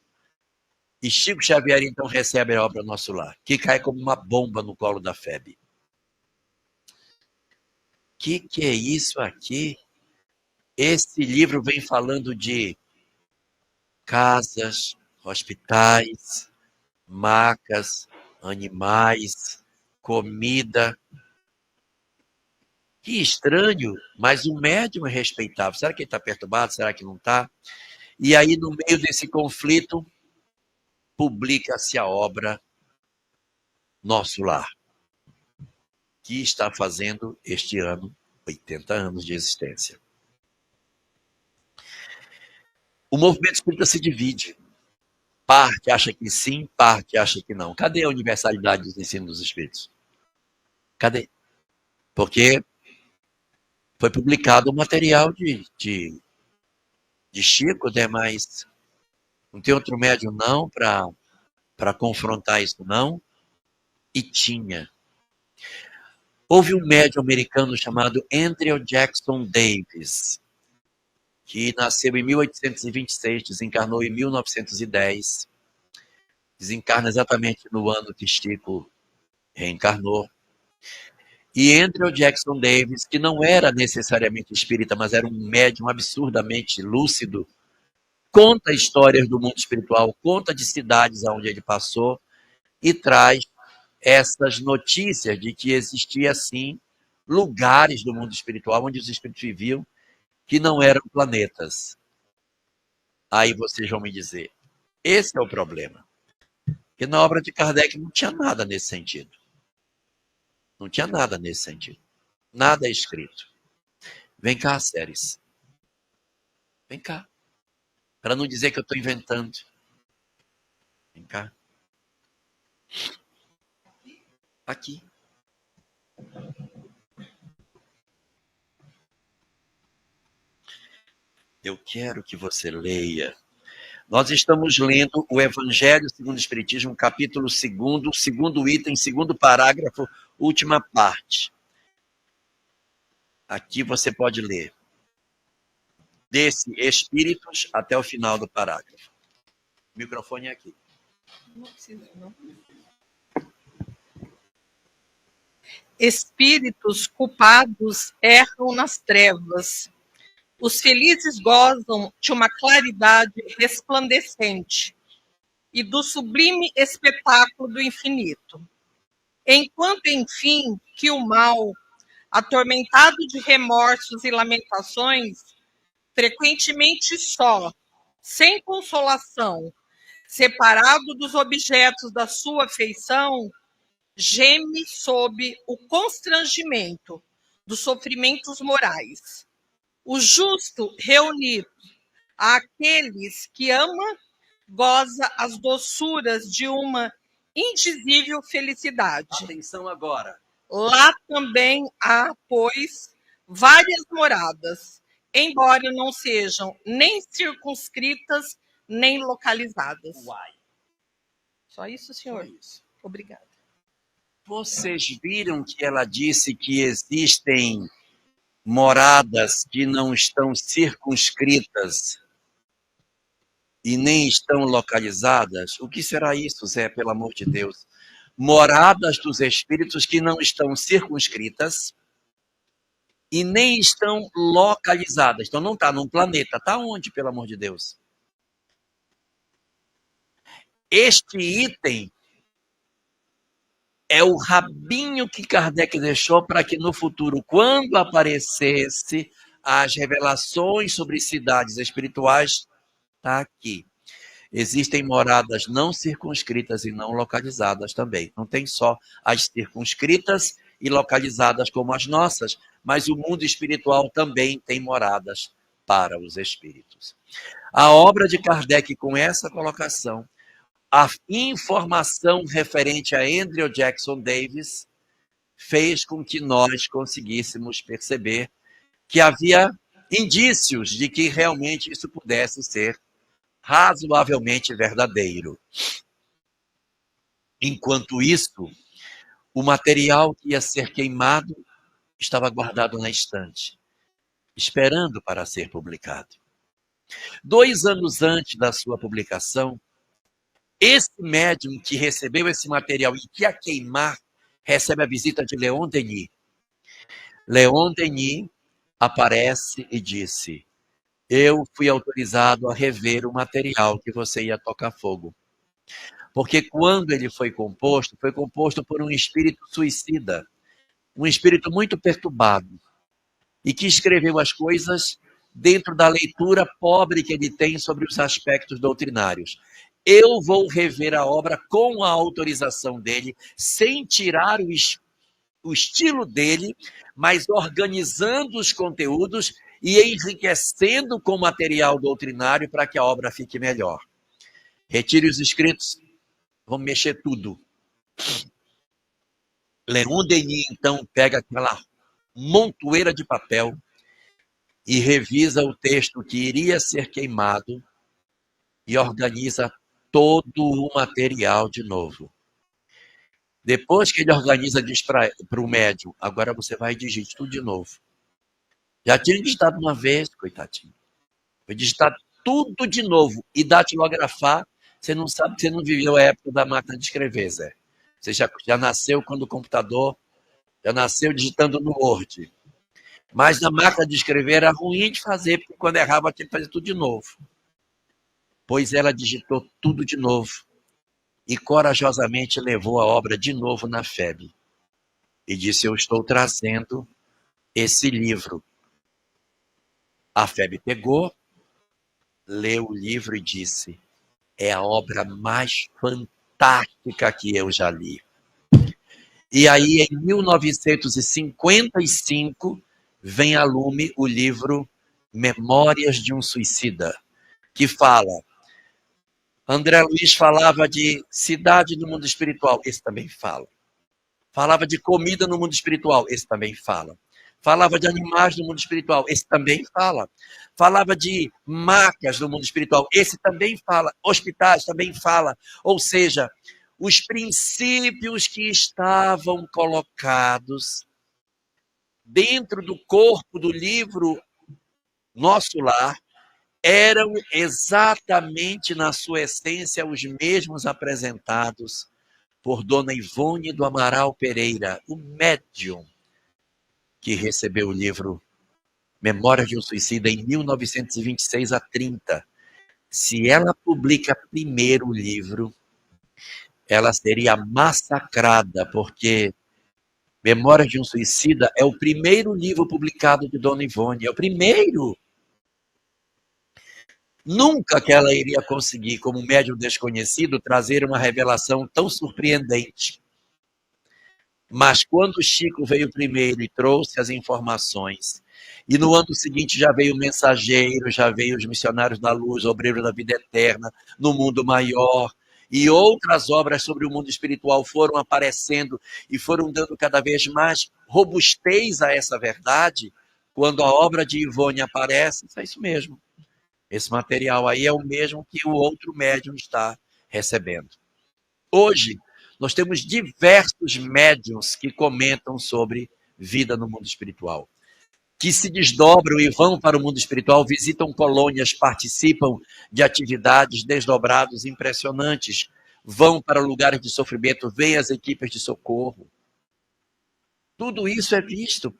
E Chico Xavier, então, recebe a obra Nosso Lar, que cai como uma bomba no colo da FEB. Que é isso aqui? Esse livro vem falando de casas, hospitais, macas, animais, comida. Que estranho, mas o médium é respeitável. Será que ele está perturbado? Será que não está? E aí, no meio desse conflito, publica-se a obra Nosso Lar, que está fazendo este ano 80 anos de existência. O movimento espírita se divide. Parte acha que sim, parte acha que não. Cadê a universalidade dos ensinos dos espíritos? Cadê? Porque foi publicado o material de Chico, né? Mas não tem outro médium não para confrontar isso não. E tinha. Houve um médium americano chamado Andrew Jackson Davis, que nasceu em 1826, desencarnou em 1910. Desencarna exatamente no ano que Chico reencarnou. E Andrew Jackson Davis, que não era necessariamente espírita, mas era um médium absurdamente lúcido, conta histórias do mundo espiritual, conta de cidades onde ele passou e traz essas notícias de que existia, sim, lugares do mundo espiritual onde os espíritos viviam que não eram planetas. Aí vocês vão me dizer, esse é o problema. Porque na obra de Kardec não tinha nada nesse sentido. Não tinha nada nesse sentido. Nada é escrito. Vem cá, Séries. Vem cá. Para não dizer que eu estou inventando. Vem cá. Aqui. Eu quero que você leia. Nós estamos lendo o Evangelho segundo o Espiritismo, capítulo 2º, segundo item, segundo parágrafo, última parte. Aqui você pode ler. Desse Espíritos até o final do parágrafo. O microfone é aqui. Não precisa, não. Espíritos culpados erram nas trevas. Os felizes gozam de uma claridade resplandecente e do sublime espetáculo do infinito. Enquanto, enfim, que o mal, atormentado de remorsos e lamentações, frequentemente só, sem consolação, separado dos objetos da sua afeição, geme sob o constrangimento dos sofrimentos morais. O justo, reunido àqueles que ama, goza as doçuras de uma indizível felicidade. Atenção agora. Lá também há, pois, várias moradas, embora não sejam nem circunscritas, nem localizadas. Uai. Só isso, senhor? Só isso. Obrigada. Vocês viram que ela disse que existem moradas que não estão circunscritas e nem estão localizadas? O que será isso, Zé, pelo amor de Deus? moradas dos espíritos que não estão circunscritas e nem estão localizadas. Então não está num planeta. Está onde, pelo amor de Deus? Este item é o rabinho que Kardec deixou para que no futuro, quando aparecesse as revelações sobre cidades espirituais, está aqui. Existem moradas não circunscritas e não localizadas também. Não tem só as circunscritas e localizadas como as nossas, mas o mundo espiritual também tem moradas para os espíritos. A obra de Kardec, com essa colocação, a informação referente a Andrew Jackson Davis, fez com que nós conseguíssemos perceber que havia indícios de que realmente isso pudesse ser razoavelmente verdadeiro. Enquanto isso, o material que ia ser queimado estava guardado na estante, esperando para ser publicado. 2 anos antes da sua publicação, esse médium que recebeu esse material e que ia queimar, recebe a visita de Leon Denis. Leon Denis aparece e disse: eu fui autorizado a rever o material que você ia tocar fogo. Porque quando ele foi composto por um espírito suicida, um espírito muito perturbado, e que escreveu as coisas dentro da leitura pobre que ele tem sobre os aspectos doutrinários. Eu vou rever a obra com a autorização dele, sem tirar o estilo dele, mas organizando os conteúdos e enriquecendo com material doutrinário para que a obra fique melhor. Retire os escritos, vamos mexer tudo. Leon Denis, então, pega aquela montoeira de papel e revisa o texto que iria ser queimado e organiza todo o material de novo. Depois que ele organiza, diz para o médium: agora você vai digitar tudo de novo. Já tinha digitado uma vez, coitadinho. Vai digitar tudo de novo e datilografar. Você não sabe que você não viveu a época da máquina de escrever, Zé. Você já nasceu quando o computador, já nasceu digitando no Word. Mas na máquina de escrever era ruim de fazer, porque quando errava tinha que fazer tudo de novo. Pois ela digitou tudo de novo e corajosamente levou a obra de novo na FEB. E disse: eu estou trazendo esse livro. A FEB pegou, leu o livro e disse: é a obra mais fantástica que eu já li. E aí, em 1955, vem a lume o livro Memórias de um Suicida, que fala. André Luiz falava de cidade no mundo espiritual, esse também fala. Falava de comida no mundo espiritual, esse também fala. Falava de animais no mundo espiritual, esse também fala. Falava de marcas no mundo espiritual, esse também fala. Hospitais também fala. Ou seja, os princípios que estavam colocados dentro do corpo do livro Nosso Lar eram exatamente na sua essência os mesmos apresentados por Dona Ivone do Amaral Pereira, o médium que recebeu o livro Memórias de um Suicida em 1926 a 30. Se ela publica primeiro o livro, ela seria massacrada, porque Memórias de um Suicida é o primeiro livro publicado de Dona Ivone, é o primeiro. Nunca que ela iria conseguir, como médium desconhecido, trazer uma revelação tão surpreendente. Mas quando Chico veio primeiro e trouxe as informações, e no ano seguinte já veio o Mensageiro, já veio os Missionários da Luz, Obreiros da Vida Eterna, No Mundo Maior, e outras obras sobre o mundo espiritual foram aparecendo e foram dando cada vez mais robustez a essa verdade, quando a obra de Ivone aparece, é isso mesmo. Esse material aí é o mesmo que o outro médium está recebendo. Hoje, nós temos diversos médiums que comentam sobre vida no mundo espiritual, que se desdobram e vão para o mundo espiritual, visitam colônias, participam de atividades desdobrados impressionantes. vão para lugares de sofrimento, vêm as equipes de socorro. Tudo isso é visto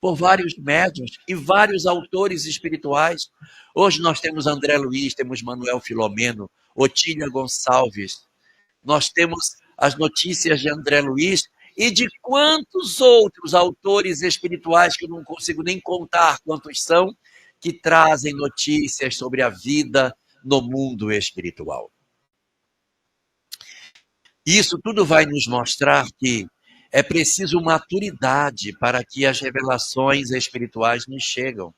por vários médiuns e vários autores espirituais. Hoje nós temos André Luiz, temos Manuel Filomeno, Otília Gonçalves. Nós temos as notícias de André Luiz e de quantos outros autores espirituais, que eu não consigo nem contar quantos são, que trazem notícias sobre a vida no mundo espiritual. Isso tudo vai nos mostrar que é preciso maturidade para que as revelações espirituais nos chegam.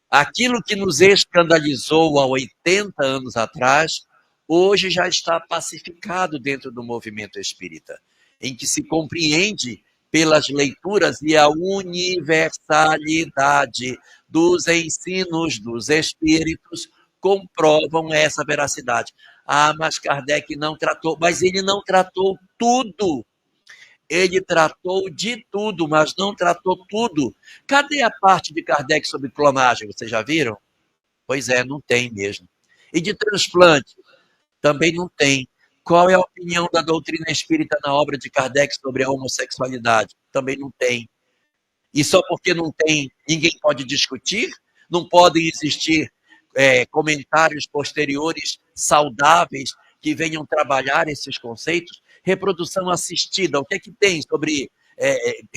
Aquilo que nos escandalizou há 80 anos atrás, hoje já está pacificado dentro do movimento espírita, em que se compreende pelas leituras e a universalidade dos ensinos dos espíritos comprovam essa veracidade. Ah, mas Kardec não tratou, mas ele não tratou tudo. Ele tratou de tudo, mas não tratou tudo. Cadê a parte de Kardec sobre clonagem? Vocês já viram? Pois é, não tem mesmo. E de transplante? Também não tem. Qual é a opinião da doutrina espírita na obra de Kardec sobre a homossexualidade? Também não tem. E só porque não tem, ninguém pode discutir? Não podem existir comentários posteriores saudáveis que venham trabalhar esses conceitos? Reprodução assistida, o que é que tem sobre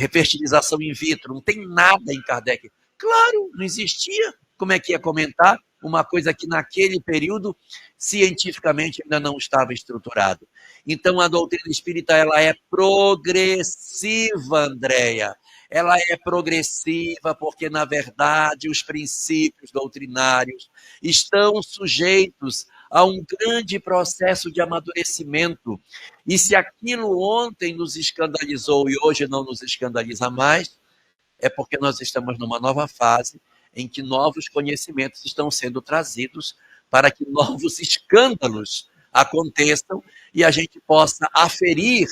fertilização in vitro? Não tem nada em Kardec. Claro, não existia. Como é que ia comentar uma coisa que naquele período cientificamente ainda não estava estruturado? Então a doutrina espírita ela é progressiva, Andréia. Ela é progressiva porque, na verdade, os princípios doutrinários estão sujeitos a um grande processo de amadurecimento. E se aquilo ontem nos escandalizou e hoje não nos escandaliza mais, é porque nós estamos numa nova fase em que novos conhecimentos estão sendo trazidos para que novos escândalos aconteçam e a gente possa aferir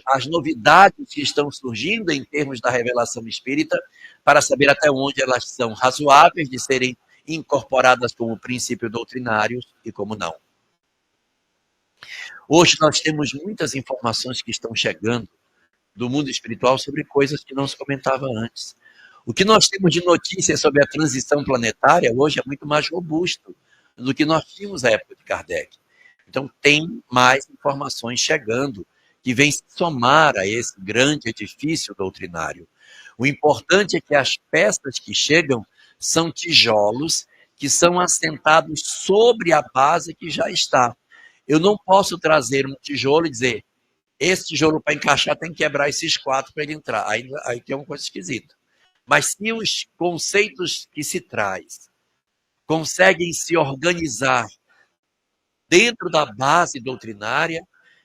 as novidades que estão surgindo em termos da revelação espírita, para saber até onde elas são razoáveis de serem incorporadas como princípios doutrinários e como não. Hoje nós temos muitas informações que estão chegando do mundo espiritual sobre coisas que não se comentava antes. O que nós temos de notícias sobre a transição planetária hoje é muito mais robusto do que nós tínhamos na época de Kardec. Então tem mais informações chegando que vem se somar a esse grande edifício doutrinário. O importante é que as peças que chegam são tijolos que são assentados sobre a base que já está. Eu não posso trazer um tijolo e dizer, esse tijolo para encaixar tem que quebrar esses 4 para ele entrar. Aí tem uma coisa esquisita. Mas se os conceitos que se traz conseguem se organizar dentro da base doutrinária,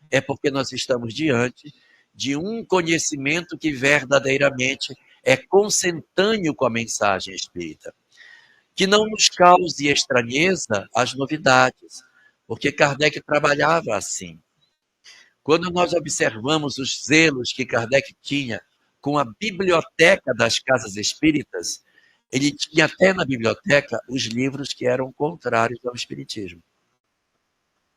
é porque nós estamos diante de um conhecimento que verdadeiramente é consentâneo com a mensagem espírita. Que não nos cause estranheza as novidades, porque Kardec trabalhava assim. Quando nós observamos os zelos que Kardec tinha com a biblioteca das casas espíritas, ele tinha até na biblioteca os livros que eram contrários ao espiritismo.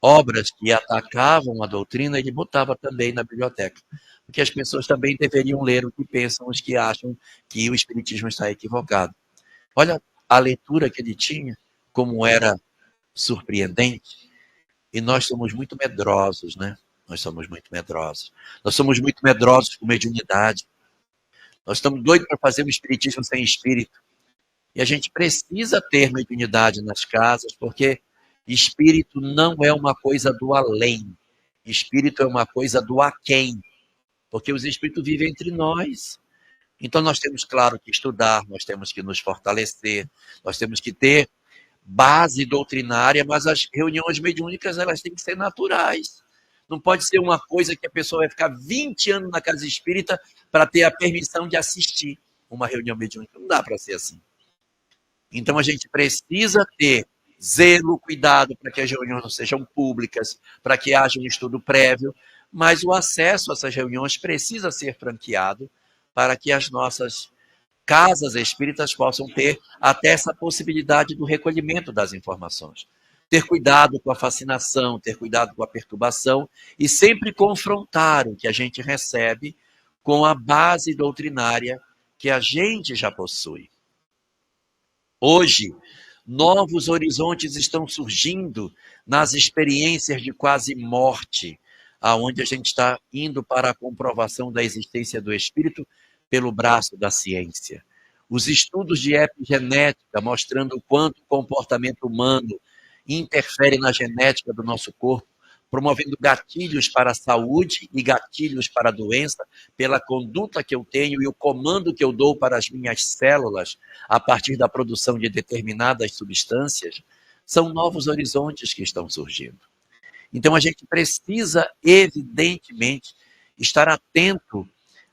Obras que atacavam a doutrina, ele botava também na biblioteca. Porque as pessoas também deveriam ler o que pensam os que acham que o espiritismo está equivocado. Olha a leitura que ele tinha, como era surpreendente. E nós somos muito medrosos, né? Nós somos muito medrosos. Nós somos muito medrosos com mediunidade. Nós estamos doidos para fazer um espiritismo sem espírito. E a gente precisa ter mediunidade nas casas, porque espírito não é uma coisa do além. Espírito é uma coisa do aquém. Porque os espíritos vivem entre nós. Então nós temos, claro, que estudar, nós temos que nos fortalecer, nós temos que ter base doutrinária, mas as reuniões mediúnicas elas têm que ser naturais. Não pode ser uma coisa que a pessoa vai ficar 20 anos na casa espírita para ter a permissão de assistir uma reunião mediúnica. Não dá para ser assim. Então a gente precisa ter zelo, cuidado para que as reuniões não sejam públicas, para que haja um estudo prévio, mas o acesso a essas reuniões precisa ser franqueado para que as nossas casas espíritas possam ter até essa possibilidade do recolhimento das informações. ter cuidado com a fascinação, ter cuidado com a perturbação e sempre confrontar o que a gente recebe com a base doutrinária que a gente já possui. Hoje, novos horizontes estão surgindo nas experiências de quase morte, aonde a gente está indo para a comprovação da existência do espírito pelo braço da ciência. Os estudos de epigenética mostrando o quanto o comportamento humano interfere na genética do nosso corpo, promovendo gatilhos para a saúde e gatilhos para a doença, pela conduta que eu tenho e o comando que eu dou para as minhas células a partir da produção de determinadas substâncias, são novos horizontes que estão surgindo. Então a gente precisa, evidentemente, estar atento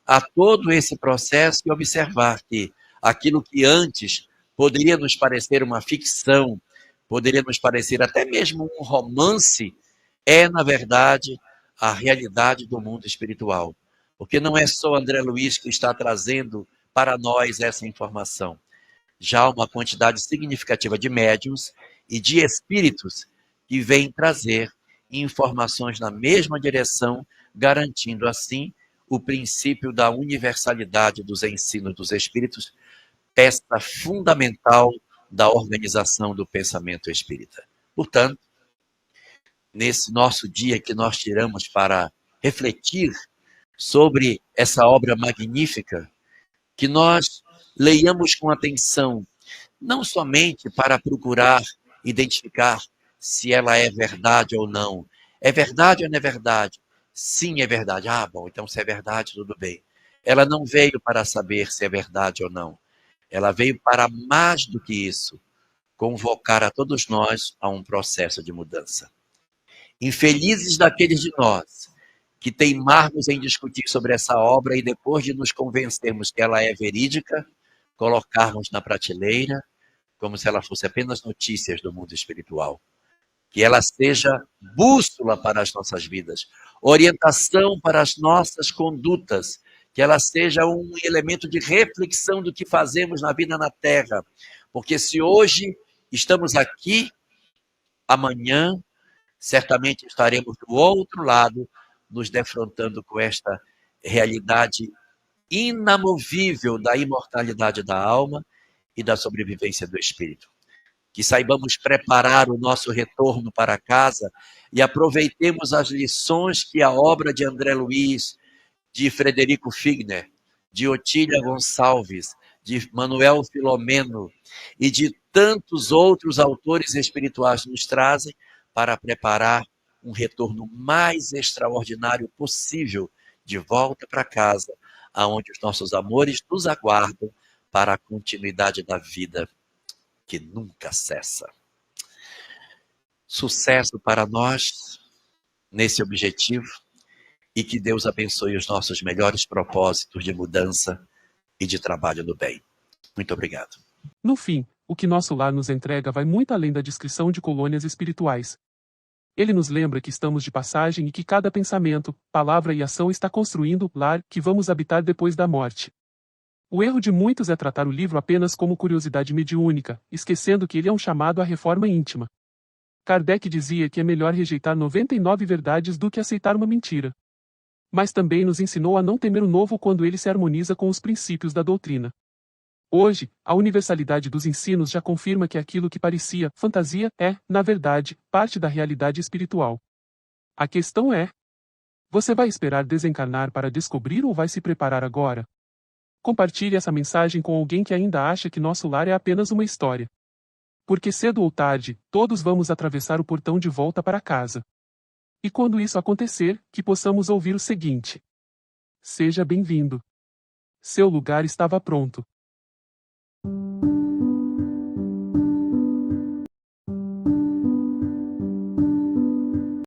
a todo esse processo e observar que aquilo que antes poderia nos parecer uma ficção, poderia nos parecer até mesmo um romance, é, na verdade, a realidade do mundo espiritual. Porque não é só André Luiz que está trazendo para nós essa informação. Já há uma quantidade significativa de médiuns e de espíritos que vêm trazer informações na mesma direção, garantindo assim o princípio da universalidade dos ensinos dos espíritos, peça fundamental da organização do pensamento espírita. Portanto, nesse nosso dia que nós tiramos para refletir sobre essa obra magnífica, que nós leiamos com atenção, não somente para procurar identificar se ela é verdade ou não. É verdade ou não é verdade? Sim, é verdade. Ah, bom, então se é verdade, tudo bem. Ela não veio para saber se é verdade ou não. Ela veio para mais do que isso, convocar a todos nós a um processo de mudança. Infelizes daqueles de nós que teimarmos em discutir sobre essa obra e depois de nos convencermos que ela é verídica, colocarmos na prateleira como se ela fosse apenas notícias do mundo espiritual. Que ela seja bússola para as nossas vidas, orientação para as nossas condutas, que ela seja um elemento de reflexão do que fazemos na vida na Terra. Porque se hoje estamos aqui, amanhã certamente estaremos do outro lado, nos defrontando com esta realidade inamovível da imortalidade da alma e da sobrevivência do espírito. Que saibamos preparar o nosso retorno para casa e aproveitemos as lições que a obra de André Luiz, de Frederico Figner, de Otília Gonçalves, de Manuel Filomeno e de tantos outros autores espirituais nos trazem para preparar um retorno mais extraordinário possível de volta para casa, aonde os nossos amores nos aguardam para a continuidade da vida que nunca cessa. Sucesso para nós nesse objetivo e que Deus abençoe os nossos melhores propósitos de mudança e de trabalho no bem. Muito obrigado. No fim, o que nosso lar nos entrega vai muito além da descrição de colônias espirituais. Ele nos lembra que estamos de passagem e que cada pensamento, palavra e ação está construindo o lar que vamos habitar depois da morte. O erro de muitos é tratar o livro apenas como curiosidade mediúnica, esquecendo que ele é um chamado à reforma íntima. Kardec dizia que é melhor rejeitar 99 verdades do que aceitar uma mentira. Mas também nos ensinou a não temer o novo quando ele se harmoniza com os princípios da doutrina. Hoje, a universalidade dos ensinos já confirma que aquilo que parecia fantasia é, na verdade, parte da realidade espiritual. A questão é: você vai esperar desencarnar para descobrir ou vai se preparar agora? Compartilhe essa mensagem com alguém que ainda acha que nosso lar é apenas uma história. Porque cedo ou tarde, todos vamos atravessar o portão de volta para casa. E quando isso acontecer, que possamos ouvir o seguinte: seja bem-vindo. Seu lugar estava pronto.